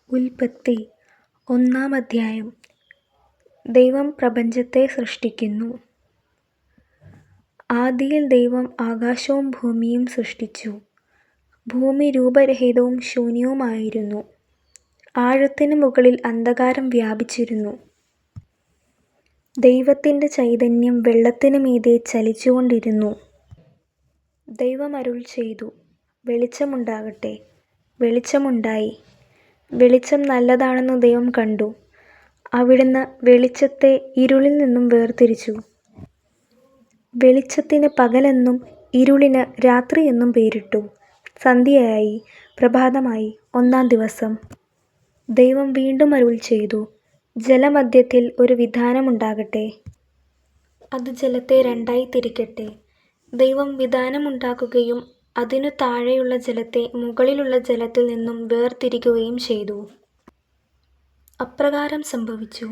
ഉൽപ്പത്തി 1-ാം അധ്യായം. ദൈവം പ്രപഞ്ചത്തെ സൃഷ്ടിക്കുന്നു. ആദിയിൽ ദൈവം ആകാശവും ഭൂമിയും സൃഷ്ടിച്ചു. ഭൂമി രൂപരഹിതവും ശൂന്യവുമായിരുന്നു. ആഴത്തിനു മുകളിൽ അന്ധകാരം വ്യാപിച്ചിരുന്നു. ദൈവത്തിന്റെ ചൈതന്യം വെള്ളത്തിനു മീതെ ചലിച്ചുകൊണ്ടിരുന്നു. ദൈവം അരുളിച്ചെയ്തു, വെളിച്ചമുണ്ടാകട്ടെ. വെളിച്ചമുണ്ടായി. വെളിച്ചം നല്ലതാണെന്ന് ദൈവം കണ്ടു. അവിടുന്ന് വെളിച്ചത്തെ ഇരുളിൽ നിന്നും വേർതിരിച്ചു. വെളിച്ചത്തിന് പകലെന്നും ഇരുളിന് രാത്രി എന്നും പേരിട്ടു. സന്ധ്യയായി, പ്രഭാതമായി, 1-ാം ദിവസം. ദൈവം വീണ്ടും അരുളിച്ചെയ്തു, ജലമധ്യത്തിൽ ഒരു വിതാനമുണ്ടാകട്ടെ. അത് ജലത്തെ രണ്ടായി തിരിക്കട്ടെ. ദൈവം വിതാനമുണ്ടാക്കുകയും അതിനു താഴെയുള്ള ജലത്തെ മുകളിലുള്ള ജലത്തിൽ നിന്നും വേർതിരിക്കുകയും ചെയ്തു. അപ്രകാരം സംഭവിച്ചു.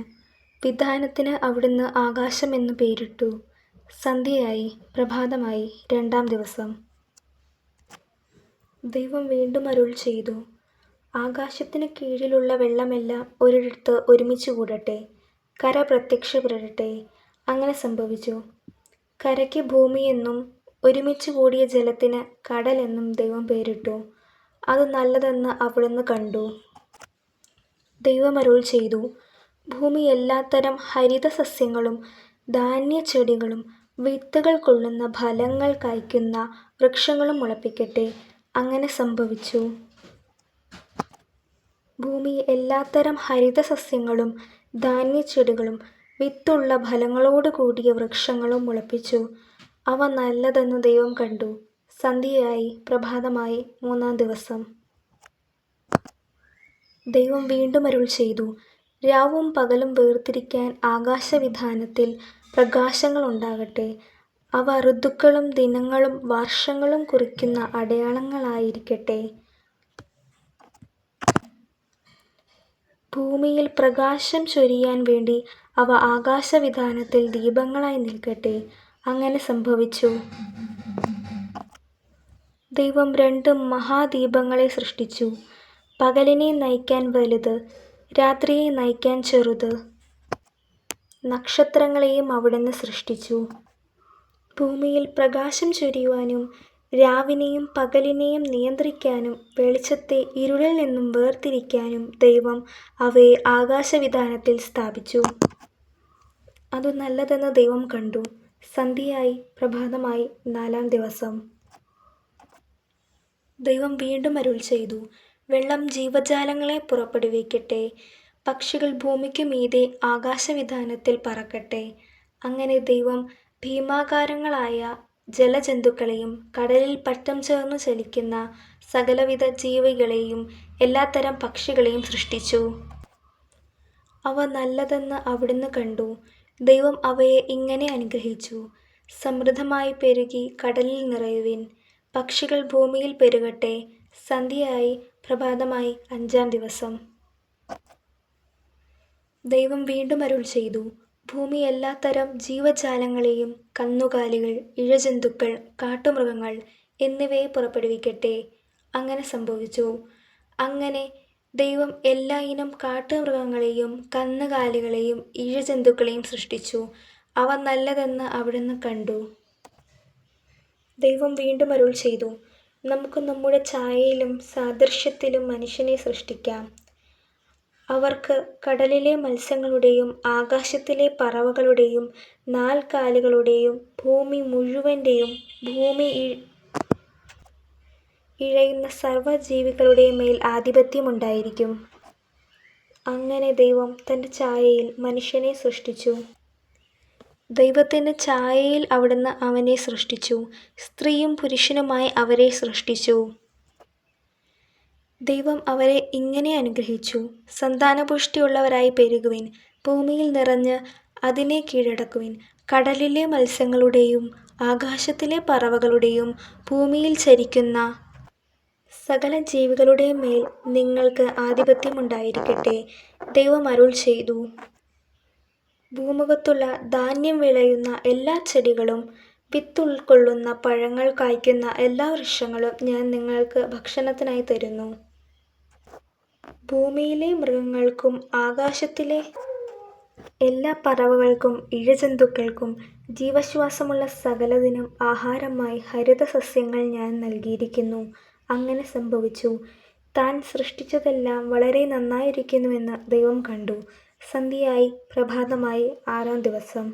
വിതാനത്തിന് അവിടുന്ന് ആകാശം എന്നു പേരിട്ടു. സന്ധ്യയായി, പ്രഭാതമായി, 2-ാം ദിവസം. ദൈവം വീണ്ടും അരുളിച്ചെയ്തു, ആകാശത്തിന് കീഴിലുള്ള വെള്ളമെല്ലാം ഒരിടത്ത് ഒരുമിച്ച് കൂടട്ടെ. കര പ്രത്യക്ഷപ്പെടട്ടെ. അങ്ങനെ സംഭവിച്ചു. കരയ്ക്ക് ഭൂമി എന്നും ഒരുമിച്ച് കൂടിയ ജലത്തിന് കടൽ എന്നും ദൈവം പേരിട്ടു. അത് നല്ലതെന്ന് അവിടുന്ന് കണ്ടു. ദൈവം അരുളിച്ചെയ്തു, ഭൂമി എല്ലാത്തരം ഹരിതസസ്യങ്ങളും ധാന്യച്ചെടികളും വിത്തുകൾ കൊള്ളുന്ന ഫലങ്ങൾ കായ്ക്കുന്ന വൃക്ഷങ്ങളും മുളപ്പിക്കട്ടെ. അങ്ങനെ സംഭവിച്ചു. ഭൂമി എല്ലാത്തരം ഹരിതസസ്യങ്ങളും ധാന്യച്ചെടികളും വിത്തുള്ള ഫലങ്ങളോട് കൂടിയ വൃക്ഷങ്ങളും മുളപ്പിച്ചു. അവ നല്ലതെന്ന് ദൈവം കണ്ടു. സന്ധ്യയായി, പ്രഭാതമായി, 3-ാം ദിവസം. ദൈവം വീണ്ടും അരുളിച്ചെയ്തു, രാവും പകലും വേർതിരിക്കാൻ ആകാശവിതാനത്തിൽ പ്രകാശങ്ങൾ ഉണ്ടാകട്ടെ. അവ ഋതുക്കളും ദിനങ്ങളും വർഷങ്ങളും കുറിക്കുന്ന അടയാളങ്ങളായിരിക്കട്ടെ. ഭൂമിയിൽ പ്രകാശം ചൊരിയാൻ വേണ്ടി അവ ആകാശവിതാനത്തിൽ ദീപങ്ങളായി നിൽക്കട്ടെ. അങ്ങനെ സംഭവിച്ചു. ദൈവം 2 മഹാദീപങ്ങളെ സൃഷ്ടിച്ചു. പകലിനെ നയിക്കാൻ വലുത്, രാത്രിയെ നയിക്കാൻ ചെറുത്. നക്ഷത്രങ്ങളെയും അവിടുന്ന് സൃഷ്ടിച്ചു. ഭൂമിയിൽ പ്രകാശം ചൊരിയുവാനും രാവിനെയും പകലിനെയും നിയന്ത്രിക്കാനും വെളിച്ചത്തെ ഇരുളിൽ നിന്നും വേർതിരിക്കാനും ദൈവം അവയെ ആകാശവിതാനത്തിൽ സ്ഥാപിച്ചു. അതു നല്ലതെന്ന് ദൈവം കണ്ടു. സന്ധ്യയായി, പ്രഭാതമായി, 4-ാം ദിവസം. ദൈവം വീണ്ടും അരുളിച്ചെയ്തു, വെള്ളം ജീവജാലങ്ങളെ പുറപ്പെടുവിക്കട്ടെ. പക്ഷികൾ ഭൂമിക്കു മീതെ ആകാശവിതാനത്തിൽ പറക്കട്ടെ. അങ്ങനെ ദൈവം ഭീമാകാരങ്ങളായ ജലജന്തുക്കളെയും കടലിൽ പറ്റം ചേർന്നു ചലിക്കുന്ന സകലവിധ ജീവികളെയും എല്ലാത്തരം പക്ഷികളെയും സൃഷ്ടിച്ചു. അവ നല്ലതെന്ന് അവിടുന്ന് കണ്ടു. ദൈവം അവയെ ഇങ്ങനെ അനുഗ്രഹിച്ചു, സമൃദ്ധമായി പെരുകി കടലിൽ നിറയുവിൻ. പക്ഷികൾ ഭൂമിയിൽ പെരുകട്ടെ. സന്ധ്യയായി, പ്രഭാതമായി, 5-ാം ദിവസം. ദൈവം വീണ്ടും അരുളിച്ചെയ്തു, ഭൂമി എല്ലാത്തരം ജീവജാലങ്ങളെയും കന്നുകാലികൾ, ഇഴജന്തുക്കൾ, കാട്ടുമൃഗങ്ങൾ എന്നിവയെ പുറപ്പെടുവിക്കട്ടെ. അങ്ങനെ സംഭവിച്ചു. അങ്ങനെ ദൈവം എല്ലാ ഇനം കാട്ടുമൃഗങ്ങളെയും കന്നുകാലികളെയും ഇഴജന്തുക്കളെയും സൃഷ്ടിച്ചു. അവ നല്ലതെന്ന് അവിടുന്ന് കണ്ടു. ദൈവം വീണ്ടും അരുളിച്ചെയ്തു, നമുക്ക് നമ്മുടെ ഛായയിലും സാദൃശ്യത്തിലും മനുഷ്യനെ സൃഷ്ടിക്കാം. അവർക്ക് കടലിലെ മത്സ്യങ്ങളുടെയും ആകാശത്തിലെ പറവകളുടെയും 4 കാലുകളുടെയും ഭൂമി മുഴുവന്റെയും ഭൂമി ഇഴയുന്ന സർവ്വജീവികളുടെയും മേൽ ആധിപത്യമുണ്ടായിരിക്കും. അങ്ങനെ ദൈവം തന്റെ ഛായയിൽ മനുഷ്യനെ സൃഷ്ടിച്ചു. ദൈവത്തിന്റെ ഛായയിൽ അവിടുന്ന് അവനെ സൃഷ്ടിച്ചു. സ്ത്രീയും പുരുഷനുമായി അവരെ സൃഷ്ടിച്ചു. ദൈവം അവരെ ഇങ്ങനെ അനുഗ്രഹിച്ചു, സന്താനപുഷ്ടിയുള്ളവരായി പെരുകുവിൻ. ഭൂമിയിൽ നിറഞ്ഞ് അതിനെ കീഴടക്കുവിൻ. കടലിലെ മത്സ്യങ്ങളുടെയും ആകാശത്തിലെ പറവകളുടെയും ഭൂമിയിൽ ചരിക്കുന്ന സകല ജീവികളുടെയും മേൽ നിങ്ങൾക്ക് ആധിപത്യമുണ്ടായിരിക്കട്ടെ. ദൈവം അരുളിച്ചെയ്തു, ഭൂമുഖത്തുള്ള ധാന്യം വിളയുന്ന എല്ലാ ചെടികളും വിത്തുൾക്കൊള്ളുന്ന പഴങ്ങൾ കായ്ക്കുന്ന എല്ലാ വൃക്ഷങ്ങളും ഞാൻ നിങ്ങൾക്ക് ഭക്ഷണത്തിനായി തരുന്നു. ഭൂമിയിലെ മൃഗങ്ങൾക്കും ആകാശത്തിലെ എല്ലാ പറവകൾക്കും ഇഴജന്തുക്കൾക്കും ജീവശ്വാസമുള്ള സകലതിനും ആഹാരമായി ഹരിതസസ്യങ്ങൾ ഞാൻ നൽകിയിരിക്കുന്നു. അങ്ങനെ സംഭവിച്ചു. താൻ സൃഷ്ടിച്ചതെല്ലാം വളരെ നന്നായിരിക്കുന്നുവെന്ന് ദൈവം കണ്ടു. സന്ധ്യയായി. പ്രഭാതമായി. 6-ാം ദിവസം.